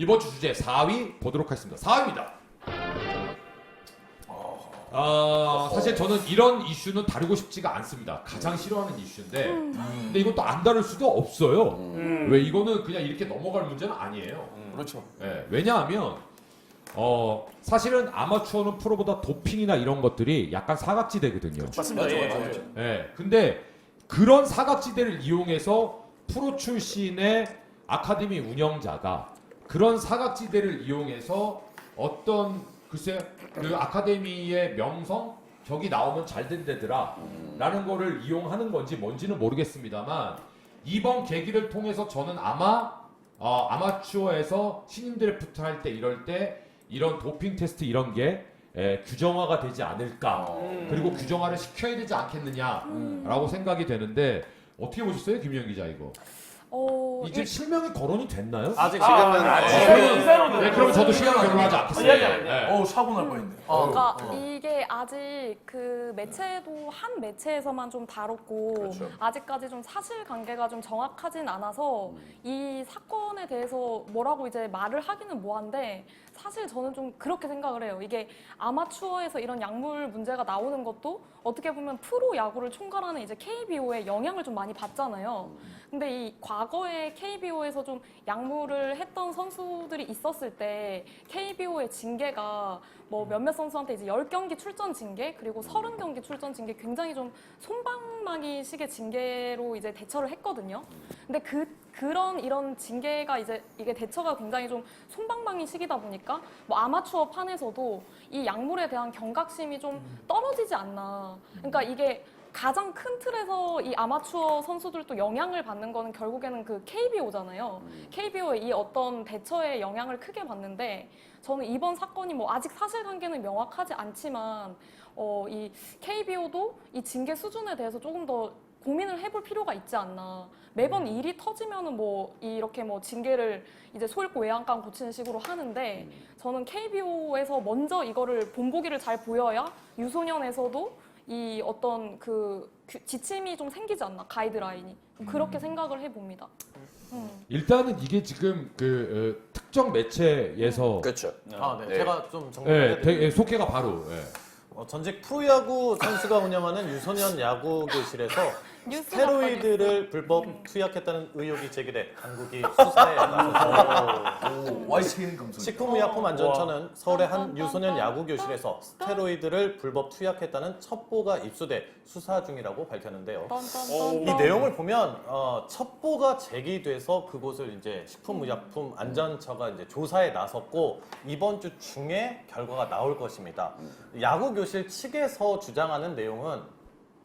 이번 주 주제 4위 보도록 하겠습니다. 4위입니다. 사실 저는 이런 이슈는 다루고 싶지가 않습니다. 가장 싫어하는 이슈인데 근데 이것도 안 다룰 수도 없어요. 왜 이거는 그냥 이렇게 넘어갈 문제는 아니에요. 그렇죠. 네, 왜냐하면 사실은 아마추어는 프로보다 도핑이나 이런 것들이 약간 사각지대거든요. 맞습니다. 맞아요. 네, 근데 그런 사각지대를 이용해서 프로 출신의 아카데미 운영자가 그런 사각지대를 이용해서 어떤 글쎄 그 아카데미의 명성 저기 나오면 잘 된다더라 라는 거를 이용하는 건지 뭔지는 모르겠습니다만 이번 계기를 통해서 저는 아마 아마추어에서 신인 드래프트 할 때 이럴 때 이런 도핑 테스트 이런 게 규정화가 되지 않을까 그리고 규정화를 시켜야 되지 않겠느냐라고 생각이 되는데 어떻게 보셨어요, 김유영 기자 이거? 이제 실명이 거론이 됐나요? 아직 지금은 네, 그럼 저도 시간을 변호하지 않겠습니다. 네. 사고 날 뻔했네. 그러니까 이게 아직 그 매체도 한 매체에서만 좀 다뤘고 그렇죠. 아직까지 좀 사실관계가 좀 정확하진 않아서 이 사건에 대해서 뭐라고 이제 말을 하기는 뭐한데 사실 저는 좀 그렇게 생각을 해요. 이게 아마추어에서 이런 약물 문제가 나오는 것도 어떻게 보면 프로 야구를 총괄하는 이제 KBO의 영향을 좀 많이 받잖아요. 근데 이 과거에 KBO에서 좀 약물을 했던 선수들이 있었을 때 KBO의 징계가 뭐 몇몇 선수한테 이제 10경기 출전 징계 그리고 30경기 출전 징계 굉장히 좀 솜방망이 식의 징계로 이제 대처를 했거든요. 근데 그런 이런 징계가 이제 이게 대처가 굉장히 좀 솜방망이 식이다 보니까 뭐 아마추어 판에서도 이 약물에 대한 경각심이 좀 떨어지지 않나. 그러니까 이게 가장 큰 틀에서 이 아마추어 선수들도 영향을 받는 거는 결국에는 그 KBO잖아요. KBO의 이 어떤 대처에 영향을 크게 받는데 저는 이번 사건이 뭐 아직 사실관계는 명확하지 않지만 이 KBO도 이 징계 수준에 대해서 조금 더 고민을 해볼 필요가 있지 않나. 매번 일이 터지면은 뭐 이렇게 뭐 징계를 이제 소잃고 외양간 고치는 식으로 하는데 저는 KBO에서 먼저 이거를 본보기를 잘 보여야 유소년에서도 이 어떤 그 지침이 좀 생기지 않나 가이드라인이 그렇게 생각을 해봅니다. 일단은 이게 지금 그 특정 매체에서 그렇죠. 네. 제가 좀 네, 정리해드릴게요. 속해가 바로 전직 프로야구 선수가 운영하는 유소년 야구 교실에서 스테로이드를 불법 투약했다는 의혹이 제기돼 당국이 수사에 나섰습니다. YCN 감성. 식품의약품안전처는 서울의 한 유소년 야구 교실에서 스테로이드를 불법 투약했다는 첩보가 입수돼 수사 중이라고 밝혔는데요. 이 내용을 보면 첩보가 제기돼서 그곳을 이제 식품의약품안전처가 이제 조사에 나섰고 이번 주 중에 결과가 나올 것입니다. 야구 교실 측에서 주장하는 내용은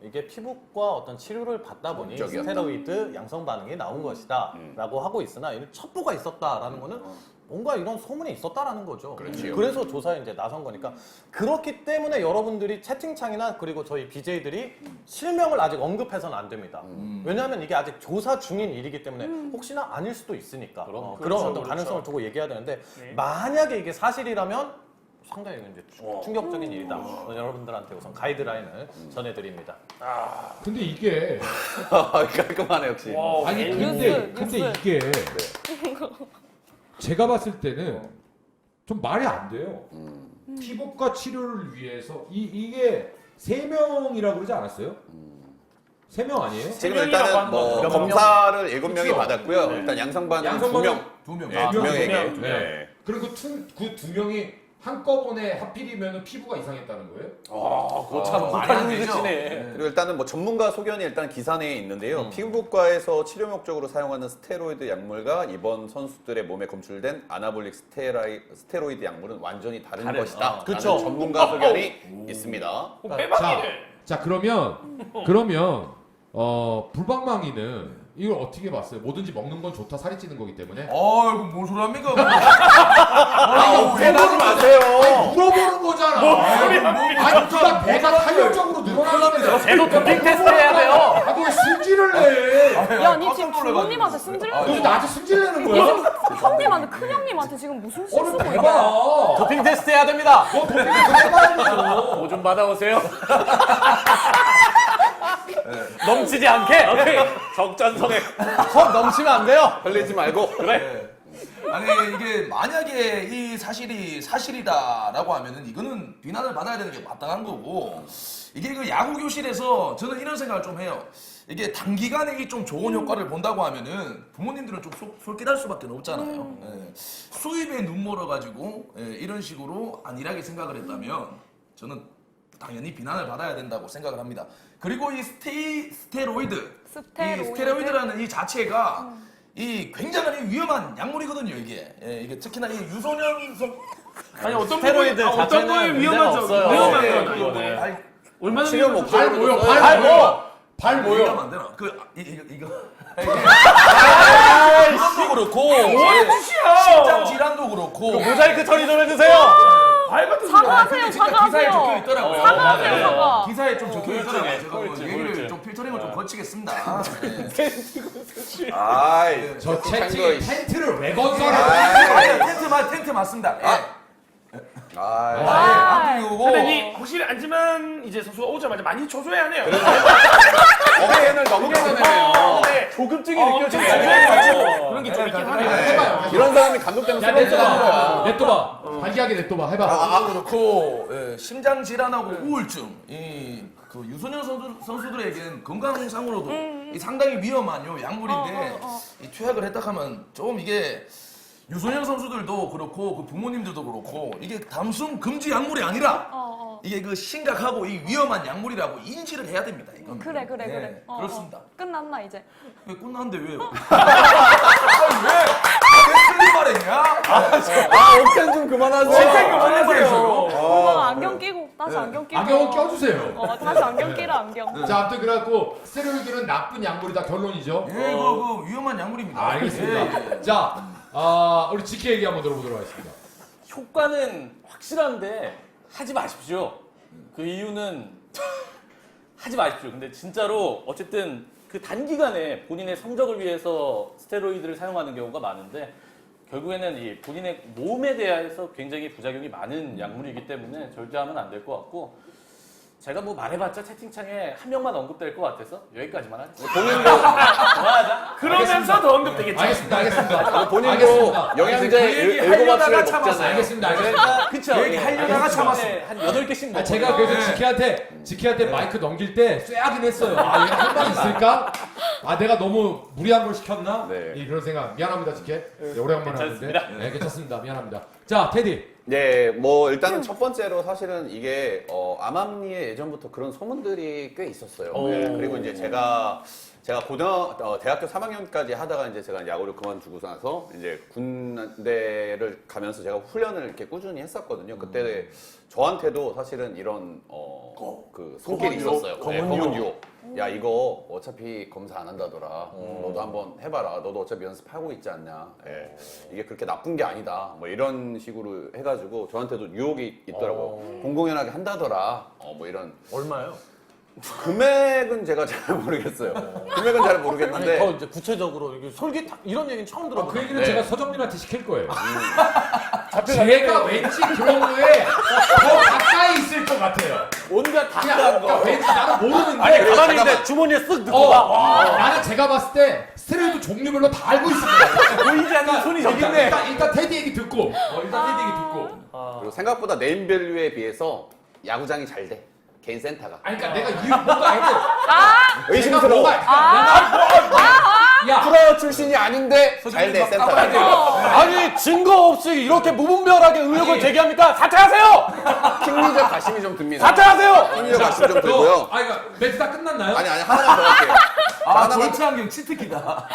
이게 피부과 어떤 치료를 받다 보니 목적이었다. 스테로이드 양성 반응이 나온 것이다 라고 하고 있으나 이런 첩보가 있었다라는 거는 뭔가 이런 소문이 있었다라는 거죠. 그렇지요. 그래서 조사에 이제 나선 거니까 그렇기 때문에 여러분들이 채팅창이나 그리고 저희 BJ들이 실명을 아직 언급해서는 안 됩니다. 왜냐하면 이게 아직 조사 중인 일이기 때문에 혹시나 아닐 수도 있으니까 그런 어떤 가능성을 두고 얘기해야 되는데 만약에 이게 사실이라면 상당히 이제 충격적인 일이다. 여러분들한테 우선 가이드라인을 전해드립니다. 근데 이게 깔끔하네 역시. 아니 뉴스. 근데 이게 제가 봤을 때는 좀 말이 안 돼요. 피부과 치료를 위해서 이게 3명이라고 그러지 않았어요? 3명 아니에요? 지금 일단은 뭐 검사를 7명이 받았고요. 일단 양성반은 양성반은 2명. 2명. 네, 2명에게. 네. 그리고 그 2명이 한꺼번에 하필이면 피부가 이상했다는 거예요? 그거 참 말이 안 되죠. 그리고 일단은 뭐 전문가 소견이 일단 기사 내에 있는데요. 피부과에서 치료 목적으로 사용하는 스테로이드 약물과 이번 선수들의 몸에 검출된 아나볼릭 스테로이드 약물은 완전히 다른 것이다. 그쵸. 전문가 소견이 있습니다. 자 그러면 불방망이는 이걸 어떻게 봤어요? 뭐든지 먹는 건 좋다, 살이 찌는 거기 때문에. 이거 뭔 소리 합니까? 물어보지 마세요. 물어보는 거잖아. 아니 누가 배가 탄력적으로 늘어나려면 쟤도 도핑 테스트 해야 돼요. 왜 승질을 내? 야, 니 지금 부모님한테 승질내는 너 나한테 승질내는 니 거야? 지금 형님한테 큰 형님한테 지금 무슨 실 오늘 쓰고 있냐? 대박. 도핑 테스트 해야 됩니다. 너 도핑 해봐야죠. 뭐 좀 받아오세요. 넘치지 않게. 오케이. 적전성에. 컵 넘치면 안 돼요. 흘리지 말고. 그래. 아니 이게 만약에 이 사실이 사실이다라고 하면은 이거는 비난을 받아야 되는 게 마땅한 거고 이게 그 야구 교실에서 저는 이런 생각을 좀 해요. 이게 단기간에 이 좀 좋은 효과를 본다고 하면은 부모님들은 좀 솔깃할 수밖에 없잖아요. 예. 수입에 눈 멀어가지고 이런 식으로 안일하게 생각을 했다면 저는 당연히 비난을 받아야 된다고 생각을 합니다. 그리고 이 스테로이드. 이 스테로이드라는 이 자체가 이 굉장히 위험한 약물이거든요. 이게 특히나 이 유소년 아니 어떤 스테로이드 부분이 어떤 자체는 거에 문제가 위험하죠. 없어요. 위험한 네, 건 그거는 아니, 얼마나 치료 위험하죠? 목적으로 발 모여, 써요. 발 모여. 발 모여. 얘기하면 안 되나? 이거 이거 그렇고 심장 질환도 그렇고 모자이크 처리 좀 해주세요. 발 같은 거. 사과하세요, 진짜 기사에 적혀 사과하세요. 있더라고요. 사과하세요, 사과. 기사에 좀 적혀 있더라고요. 제가 꼴찌, 얘기를 꼴찌. 좀 필터링을 좀 거치겠습니다. 아이, 저 착한 채팅 거, 텐트를 왜 건설해? 텐트 맞습니다. 아이. 아무튼 이거고 사장님 확실히 앉으면 이제 선수가 오자마자 많이 초조해 하네요. 어깨를 너무 가져내네요. 네. 조급증이 어, 느껴지네요. 그런 게 좀 있긴 네, 하네요. 해봐요. 이런 사람이 감독되면 야, 쓰러지는 거야. 냅둬봐. 냅둬봐. 발기하게 냅둬봐. 해봐. 아, 그렇고 심장 질환하고 우울증 그 유소년 선수들에게는 건강상으로도 이 상당히 위험한 요 약물인데 이 투약을 했다 하면 좀 이게 유소년 선수들도 그렇고 그 부모님들도 그렇고 이게 단순 금지 약물이 아니라 이게 그 심각하고 이 위험한 약물이라고 인지를 해야 됩니다. 이건. 그래. 네, 그렇습니다. 끝났나 이제? 왜 끝났는데 왜요? 왜 틀린 말했냐? 아, 옥텐 좀 그만하세요. 틀린 말했어요. 금방 안경 끼고 다시 안경 끼고. 안경은 껴주세요. 다시 안경 끼라 안경. 자, 아무튼 그래갖고 스테로이드는 나쁜 약물이다 결론이죠. 예, 이거 그 위험한 약물입니다. 알겠습니다. 예. 자, 우리 지키 얘기 한번 들어보도록 하겠습니다. 효과는 확실한데 하지 마십시오. 그 이유는 하지 마십시오. 근데 진짜로 어쨌든 그 단기간에 본인의 성적을 위해서 스테로이드를 사용하는 경우가 많은데 결국에는 이 본인의 몸에 대해서 굉장히 부작용이 많은 약물이기 때문에 절대 하면 안 될 것 같고 제가 뭐 말해봤자 채팅창에 한 명만 언급될 것 같아서 여기까지만 하죠. 본인도, 그만하자. 그러면서 더 언급되겠죠. 알겠습니다. 본인도 알겠습니다. 영양제 그 얘기 일곱 하려다가 마트를 참았어요. 먹잖아요. 알겠습니다. 알겠습니다. 그쵸. 얘기 하려다가 참았어. 한 8개씩 먹어요. 제가 그래서 지키한테 마이크 넘길 때 쎄하긴 했어요. 얘가 할 말이 있을까? 내가 너무 무리한 걸 시켰나? 네. 그런 생각. 미안합니다, 지키. 네, 오래간만에 하는데. 괜찮습니다. 네, 괜찮습니다. 미안합니다. 자, 테디. 네, 뭐 일단은 첫 번째로 사실은 이게 암암리에 예전부터 그런 소문들이 꽤 있었어요. 네, 그리고 이제 제가 대학교 3학년까지 하다가 이제 제가 야구를 그만두고 나서 이제 군대를 가면서 제가 훈련을 이렇게 꾸준히 했었거든요. 그때 저한테도 사실은 이런 그 소길이 있었어요. 검은 유혹. 야, 이거 어차피 검사 안 한다더라. 너도 한번 해봐라. 너도 어차피 연습하고 있지 않냐. 예. 이게 그렇게 나쁜 게 아니다. 뭐 이런 식으로 해가지고 저한테도 유혹이 있더라고요. 공공연하게 한다더라. 뭐 이런. 얼마요? 금액은 제가 잘 모르겠어요. 금액은 잘 모르겠는데. 더 이제 구체적으로 이게 이런 얘기는 처음 그 들어봤어요. 얘기는 네. 제가 서정민한테 시킬 거예요. 제가 왠지 그런 거에 더 가까이 있을 것 같아요. 온갖 다 그냥 한 그러니까 거. 왠지 나는 모르는데. 아니 가만히 있는데 주머니에 쓱 넣고 봐. 나는 제가 봤을 때 스테로이드 종류별로 다 알고 있을 것 같아요. 보이지 않는 손이 저기 있네. 일단 테디 얘기 듣고. 일단 테디 얘기 듣고. 그리고 생각보다 네임밸류에 비해서 야구장이 잘 돼. 개인 센터가. 아니 그러니까 내가 이유 뭔가 알고. 의심스러워. 야, 프로 출신이 아닌데 잘 돼, 센터가. 아니 증거 없이 이렇게 무분별하게 의혹을 제기합니까? 사퇴하세요. 심리적 가심이 좀 듭니다. 사퇴하세요. 심리적 가심이 좀 들고요. 그러니까 멘트 다 끝났나요? 아니, 하나만 더 할게요. 하나만 골치안경 치트키다.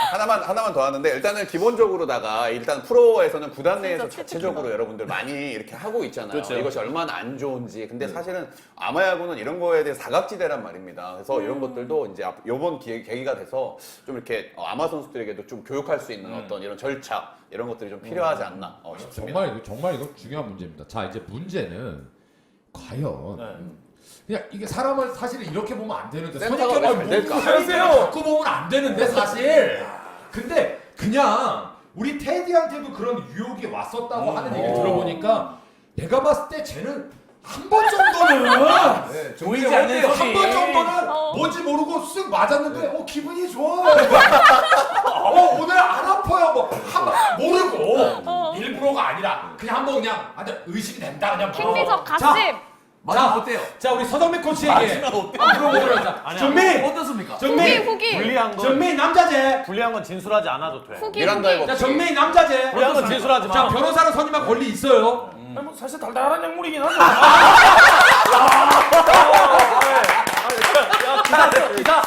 하나만 더 하는데 일단은 기본적으로다가 일단 프로에서는 구단 내에서 진짜 자체적으로 여러분들 많이 이렇게 하고 있잖아요. 그렇죠. 이것이 얼마나 안 좋은지. 근데 사실은 아마야구는 이런 거에 대해 사각지대란 말입니다. 그래서 이런 것들도 이제 이번 계기가 돼서 좀 이렇게 아마 선수들에게도 좀 교육할 수 있는 어떤 이런 절차 이런 것들이 좀 필요하지 않나 싶습니다. 정말 이거 중요한 문제입니다. 자, 이제 문제는 과연 그냥 이게 사람을 사실 이렇게 보면 안 되는데 센터가 선입견을 왜잘 될까? 갖고 보면 안 되는데 사실. 근데 그냥 우리 테디한테도 그런 유혹이 왔었다고 하는 얘기 들어보니까 내가 봤을 때 쟤는 한 번 정도는 네, 보이지 않는 한 소리. 번 정도는 어. 뭔지 모르고 쓱 맞았는데 기분이 좋아. 오늘 안 아파요. 뭐 모르고 일부러가 아니라 그냥 한번 그냥 의식이 된다 그냥. 킹리적 자, 가심. 맞아 어때요? 자 우리 서정민 코치에게 물어보자. 아니야. 정민, 어떻습니까? 후기 정민, 후기 불리한 건 정민 남자제. 불리한 건 진술하지 않아도 돼. 후기 미란다의 후기. 법. 자 정민 남자제. 불리한 건 진술하지 마. 자 변호사로 선임할 권리 있어요. 아니, 뭐 사실 달달한 약물이긴 하죠. 기사.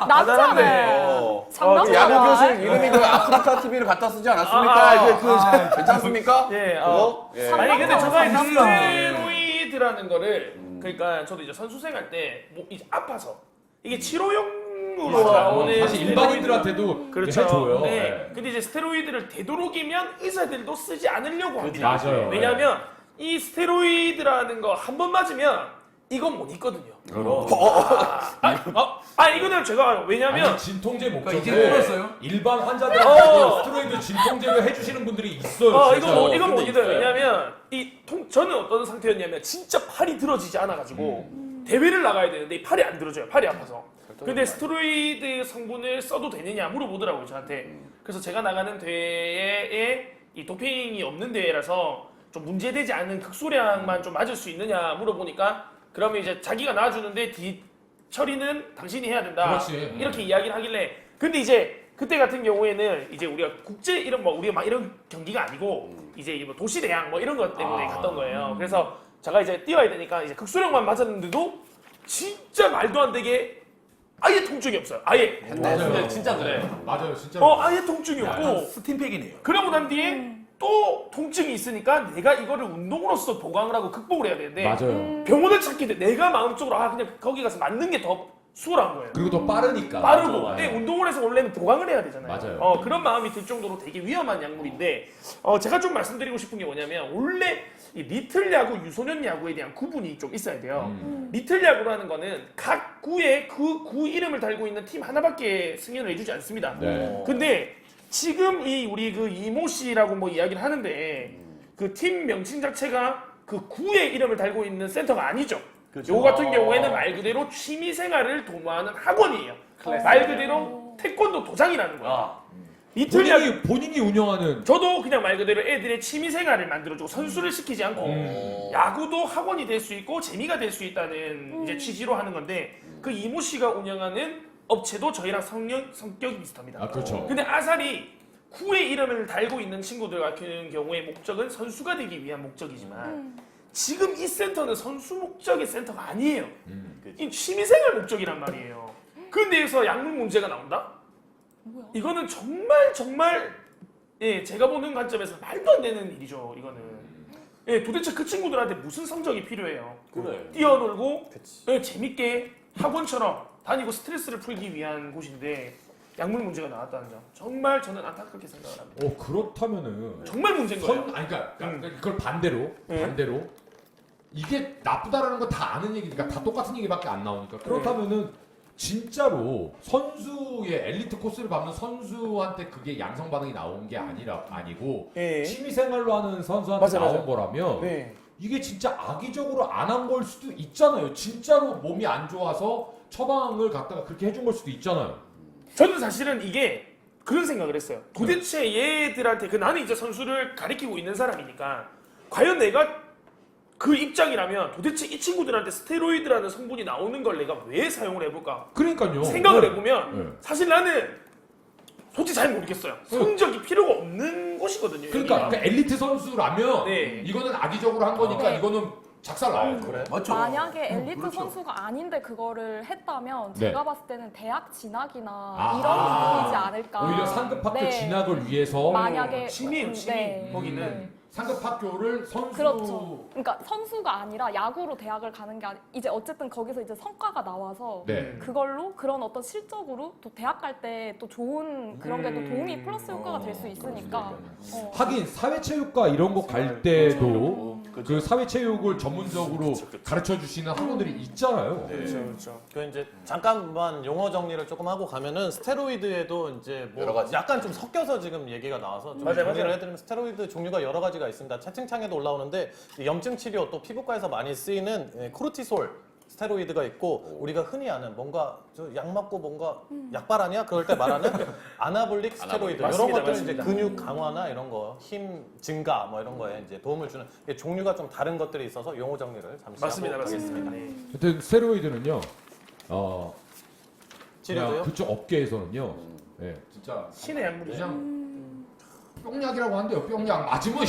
낫잖아요. 장난감. 야구 교실 이름이 그 아프리카 TV를 갖다 쓰지 않았습니까? 괜찮습니까? 예, 그거? 예. 아니 근데 제가 이제 장난감. 스테로이드라는 거를 그러니까 저도 이제 선수생 할 때 뭐 이제 아파서 이게 치료용으로 나오는 사실 일반인들한테도 그렇죠. 해줘요. 네. 네. 근데 이제 스테로이드를 되도록이면 의사들도 쓰지 않으려고 합니다. 맞아요. 왜냐하면 이 스테로이드라는 거 한 번 맞으면 이건 못 있거든요. 이거는 제가 왜냐면 아니, 진통제 목적으로 이제 끊었어요? 일반 환자들한테 스테로이드 진통제를 해주시는 분들이 있어요. 진짜. 이건 못 근데 있어요. 있어요. 왜냐면 저는 어떤 상태였냐면 진짜 팔이 들어지지 않아가지고 대회를 나가야 되는데 이 팔이 안 들어져요. 팔이 아파서. 근데 스테로이드 성분을 써도 되느냐 물어보더라고요 저한테. 그래서 제가 나가는 대회에 이 도핑이 없는 대회라서 좀 문제되지 않는 극소량만 좀 맞을 수 있느냐 물어보니까 그러면 이제 자기가 놔주는데 처리는 당신이 해야 된다. 그렇지. 이렇게 이야기를 하길래 근데 이제 그때 같은 경우에는 이제 우리가 국제 이런 뭐 우리가 막 이런 경기가 아니고 이제 뭐 도시 대항 뭐 이런 것 때문에 갔던 거예요. 그래서 제가 이제 뛰어야 되니까 이제 극소량만 맞았는데도 진짜 말도 안 되게 아예 통증이 없어요. 아예. 맞아요. 진짜 그래. 맞아요, 진짜. 아예 통증이 없고 스팀팩이네요. 그러고 난 뒤에 또 통증이 있으니까 내가 이거를 운동으로서 보강을 하고 극복을 해야 되는데 맞아요. 병원을 찾게 돼. 내가 마음적으로 그냥 거기 가서 맞는 게 더 수월한 거예요. 그리고 더 빠르니까. 빠르고 맞아. 근데 운동을 해서 원래는 보강을 해야 되잖아요. 맞아요. 그런 마음이 들 정도로 되게 위험한 약물인데 제가 좀 말씀드리고 싶은 게 뭐냐면 원래 이 리틀 야구, 유소년 야구에 대한 구분이 좀 있어야 돼요. 리틀 야구라는 거는 각 구에 그 구 이름을 달고 있는 팀 하나밖에 승인을 해주지 않습니다. 네. 근데 지금 우리 그 이모 씨라고 뭐 이야기를 하는데 그 팀 명칭 자체가 그 구의 이름을 달고 있는 센터가 아니죠. 그죠. 요거 같은 경우에는 말 그대로 취미 생활을 도모하는 학원이에요. 말 그대로 태권도 도장이라는 거예요. 리틀 야구 본인이 운영하는. 저도 그냥 말 그대로 애들의 취미 생활을 만들어주고 선수를 시키지 않고 야구도 학원이 될 수 있고 재미가 될 수 있다는 이제 취지로 하는 건데 그 이모 씨가 운영하는 업체도 저희랑 성격이 비슷합니다. 아 그렇죠. 근데 아살이 구의 이름을 달고 있는 친구들 같은 경우의 목적은 선수가 되기 위한 목적이지만 지금 이 센터는 선수 목적의 센터가 아니에요. 이 취미생활 목적이란 말이에요. 근데에서 약물 문제가 나온다? 뭐야? 이거는 정말 제가 보는 관점에서 말도 안 되는 일이죠. 이거는 도대체 그 친구들한테 무슨 성적이 필요해요? 그래. 뛰어놀고 재밌게 학원처럼 다니고 스트레스를 풀기 위한 곳인데 약물 문제가 나왔다는 점 정말 저는 안타깝게 생각을 합니다. 그렇다면은 정말 문제인 거예요. 그러니까 그걸 반대로 이게 나쁘다라는 거 다 아는 얘기니까 다 똑같은 얘기밖에 안 나오니까 그렇다면은 진짜로 선수의 엘리트 코스를 밟는 선수한테 그게 양성 반응이 나온 게 아니고 예. 취미 생활로 하는 선수한테 나온 맞아. 거라면 네. 이게 진짜 악의적으로 안 한 걸 수도 있잖아요. 진짜로 몸이 안 좋아서 처방을 갖다가 그렇게 해준 걸 수도 있잖아요. 저는 사실은 이게 그런 생각을 했어요. 도대체 얘들한테 나는 이제 선수를 가리키고 있는 사람이니까 과연 내가 그 입장이라면 도대체 이 친구들한테 스테로이드라는 성분이 나오는 걸 내가 왜 사용을 해볼까 그러니까요. 생각을 네. 해보면 네. 사실 나는 솔직히 잘 모르겠어요. 성적이 필요가 없는 곳이거든요. 그러니까 여기가. 엘리트 선수라면 네. 이거는 악의적으로 한 거니까 네. 이거는 작살 나요. 그래? 맞죠? 만약에 엘리트 그렇죠. 선수가 아닌데 그거를 했다면 네. 제가 봤을 때는 대학 진학이나 아하. 이런 부분이지 않을까. 오히려 상급 학교 네. 진학을 위해서 만약에 취미예요, 취미. 네. 거기는. 상급 학교를 선수 그렇죠. 그러니까 선수가 아니라 야구로 대학을 가는 게 이제 어쨌든 거기서 이제 성과가 나와서 네. 그걸로 그런 어떤 실적으로 또 대학 갈 때 또 좋은 그런 게 또 도움이 플러스 효과가 될 수 있으니까. 하긴 사회체육과 이런 거 갈 때도 그 사회체육을 전문적으로 가르쳐 주시는 학원들이 있잖아요. 그렇죠. 그 이제 잠깐만 용어 정리를 조금 하고 가면은 스테로이드에도 이제 뭐 여러 가지. 약간 좀 섞여서 지금 얘기가 나와서 좀 맞아요, 정리를 맞아요. 해드리면 스테로이드 종류가 여러 가지가 있습니다. 채팅창에도 올라오는데 이 염증 치료 또 피부과에서 많이 쓰이는 코르티솔 스테로이드가 있고 우리가 흔히 아는 뭔가 저 약 맞고 뭔가 약발 아니야? 그럴 때 말하는 아나볼릭 스테로이드 이런 맞습니다, 것들은 이제 맞습니다. 근육 강화나 이런 거, 힘 증가 뭐 이런 거에 이제 도움을 주는 이게 종류가 좀 다른 것들이 있어서 용어 정리를 잠시 맞습니다, 하고 맞습니다. 가겠습니다. 네. 하여튼 스테로이드는요. 그냥 치료도요? 그쪽 업계에서는요. 예, 진짜 신의 약물이죠. 그냥 뿅약이라고 한대요. 뿅약 맞으면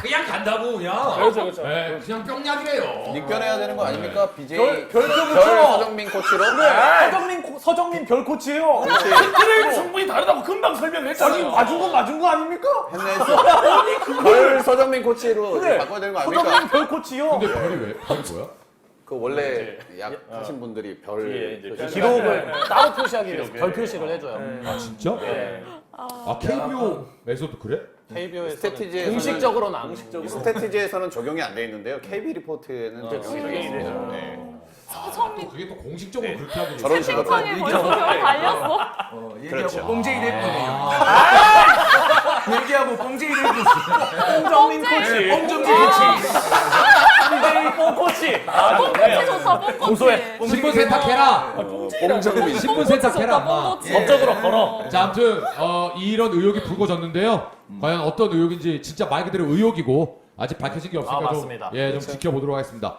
그냥 간다고 그냥. 그렇죠. 예, 그냥 뿅약이래요. nik변해야 되는 거 아닙니까? BJ 별표부터! 서정민 코치로. 서정민 별 코치예요. 스테로이드 성분이 다르다고 금방 설명했잖아요. 맞은 거 아닙니까? 했네서 별 서정민 코치로 바꿔야 되는 거 아닙니까? 서정민 별 코치요. 근데 별이 왜? 별이 뭐야? 그 원래 약 하신 분들이 별 뒤에 이제 표시. 기록을 따로 표시하기 위해서 기록에. 별 표시를 해줘요. 아 진짜? 네. 아 KBO에서도 그래? KBO에서 스태티지에서는 공식적으로는 안 공식적으로. 스태티지에서는 적용이 안 돼 있는데요. KB 리포트에는 적용이 돼 있습니다. 네. 서정민 그게 또 공식적으로 그렇게 하고 저런 식으로. 채팅창에 벌써 별 달렸어. 얘기하고 그렇죠. 뽕제이 됐군요. 얘기하고 뽕제이 됐군. 홍정민 코치. 뽕정지 코치. 뽕 코치. 아, 뽕꼬치 좋네요. 좋다, 뽕꼬치. 고소해. 신분 세탁해라. 봉정민. 신분 세탁해라. 좋다, 인마. 뽕꼬치. 법적으로 걸어. 자, 아무튼 이런 의혹이 불거졌는데요. 과연 어떤 의혹인지 진짜 말 그대로 의혹이고 아직 밝혀진 게 없으니까 좀, 맞습니다. 좀 지켜보도록 하겠습니다.